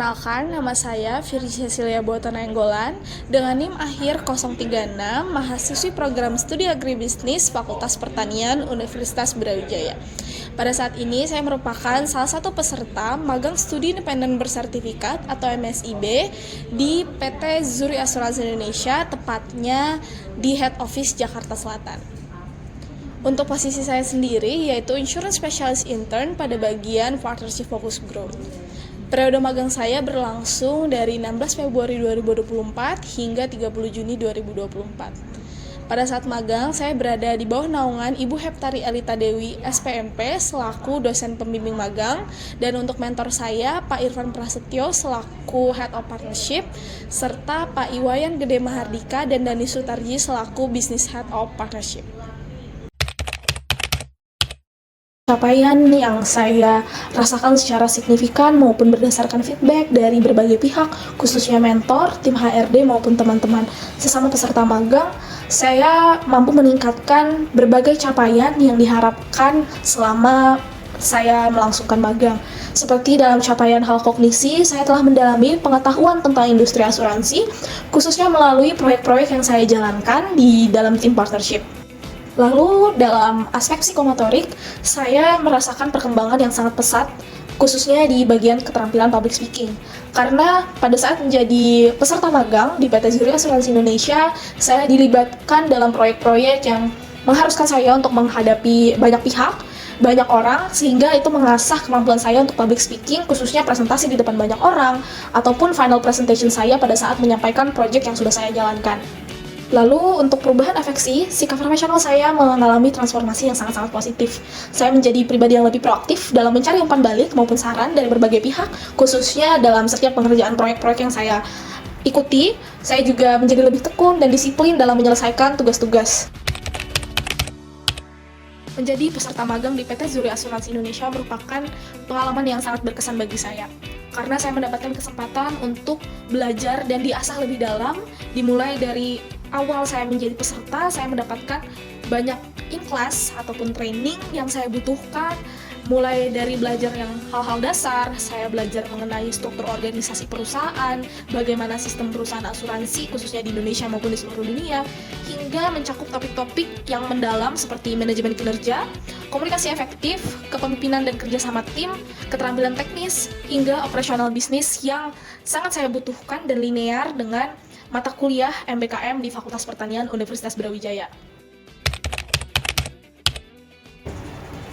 Perkenalkan, nama saya Firly Cecilia Botanenggolan dengan NIM akhir 036, mahasiswi program studi agribisnis Fakultas Pertanian Universitas Brawijaya. Pada saat ini, saya merupakan salah satu peserta magang studi independen bersertifikat atau MSIB di PT Zuri Asuransi Indonesia, tepatnya di Head Office Jakarta Selatan. Untuk posisi saya sendiri yaitu Insurance Specialist Intern pada bagian Partnership Focus Growth. Periode magang saya berlangsung dari 16 Februari 2024 hingga 30 Juni 2024. Pada saat magang, saya berada di bawah naungan Ibu Heptari Elita Dewi, SPMP, selaku dosen pembimbing magang, dan untuk mentor saya, Pak Irfan Prasetyo, selaku Head of Partnership, serta Pak Iwayan Gede Mahardika dan Dani Sutarji, selaku Business Head of Partnership. Capaian yang saya rasakan secara signifikan maupun berdasarkan feedback dari berbagai pihak, khususnya mentor, tim HRD maupun teman-teman sesama peserta magang, saya mampu meningkatkan berbagai capaian yang diharapkan selama saya melangsungkan magang. Seperti dalam capaian hal kognisi, saya telah mendalami pengetahuan tentang industri asuransi, khususnya melalui proyek-proyek yang saya jalankan di dalam tim partnership. Lalu dalam aspek psikomotorik, saya merasakan perkembangan yang sangat pesat, khususnya di bagian keterampilan public speaking. Karena pada saat menjadi peserta magang di PT Zuri Asuransi Indonesia, saya dilibatkan dalam proyek-proyek yang mengharuskan saya untuk menghadapi banyak pihak, banyak orang, sehingga itu mengasah kemampuan saya untuk public speaking, khususnya presentasi di depan banyak orang, ataupun final presentation saya pada saat menyampaikan proyek yang sudah saya jalankan. Lalu untuk perubahan afeksi, sikap profesional saya mengalami transformasi yang sangat-sangat positif. Saya menjadi pribadi yang lebih proaktif dalam mencari umpan balik maupun saran dari berbagai pihak, khususnya dalam setiap pengerjaan proyek-proyek yang saya ikuti. Saya juga menjadi lebih tekun dan disiplin dalam menyelesaikan tugas-tugas. Menjadi peserta magang di PT Zuri Asuransi Indonesia merupakan pengalaman yang sangat berkesan bagi saya. Karena saya mendapatkan kesempatan untuk belajar dan diasah lebih dalam, dimulai dari awal saya menjadi peserta, saya mendapatkan banyak in-class ataupun training yang saya butuhkan, mulai dari belajar yang hal-hal dasar, saya belajar mengenai struktur organisasi perusahaan, bagaimana sistem perusahaan asuransi, khususnya di Indonesia maupun di seluruh dunia, hingga mencakup topik-topik yang mendalam seperti manajemen kinerja, komunikasi efektif, kepemimpinan dan kerjasama tim, keterampilan teknis, hingga operasional bisnis yang sangat saya butuhkan dan linear dengan mata kuliah MBKM di Fakultas Pertanian Universitas Brawijaya.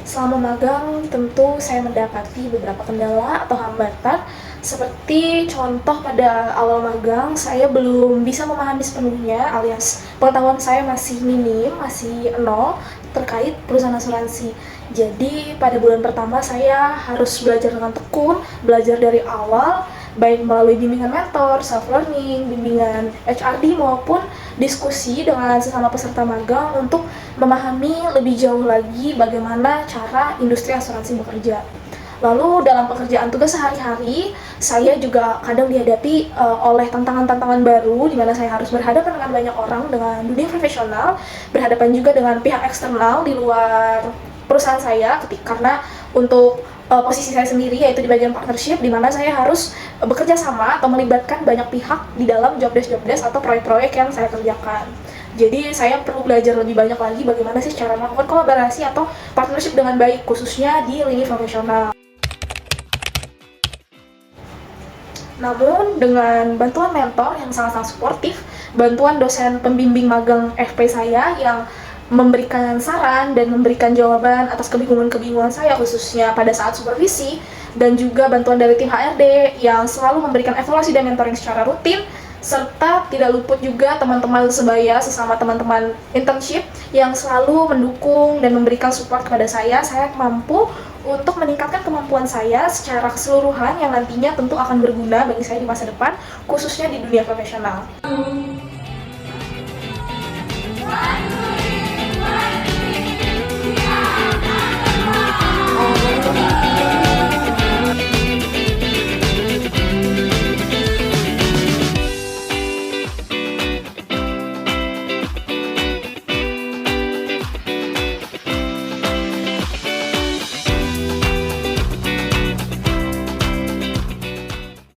Selama magang, tentu saya mendapati beberapa kendala atau hambatan, seperti contoh pada awal magang, saya belum bisa memahami sepenuhnya, alias pengetahuan saya masih minim, masih nol, terkait perusahaan asuransi. Jadi, pada bulan pertama saya harus belajar dengan tekun, belajar dari awal, baik melalui bimbingan mentor, self-learning, bimbingan HRD maupun diskusi dengan sesama peserta magang untuk memahami lebih jauh lagi bagaimana cara industri asuransi bekerja. Lalu dalam pekerjaan tugas sehari-hari, saya juga kadang dihadapi oleh tantangan-tantangan baru di mana saya harus berhadapan dengan banyak orang, dengan dunia profesional, berhadapan juga dengan pihak eksternal di luar perusahaan saya, karena untuk posisi saya sendiri yaitu di bagian partnership, di mana saya harus bekerja sama atau melibatkan banyak pihak di dalam job desk atau proyek-proyek yang saya kerjakan. Jadi saya perlu belajar lebih banyak lagi bagaimana sih cara melakukan kolaborasi atau partnership dengan baik, khususnya di lini profesional. Namun dengan bantuan mentor yang sangat-sangat suportif, bantuan dosen pembimbing magang FP saya yang memberikan saran dan memberikan jawaban atas kebingungan-kebingungan saya khususnya pada saat supervisi, dan juga bantuan dari tim HRD yang selalu memberikan evaluasi dan mentoring secara rutin, serta tidak luput juga teman-teman sebaya sesama teman-teman internship yang selalu mendukung dan memberikan support kepada saya mampu untuk meningkatkan kemampuan saya secara keseluruhan yang nantinya tentu akan berguna bagi saya di masa depan, khususnya di dunia profesional.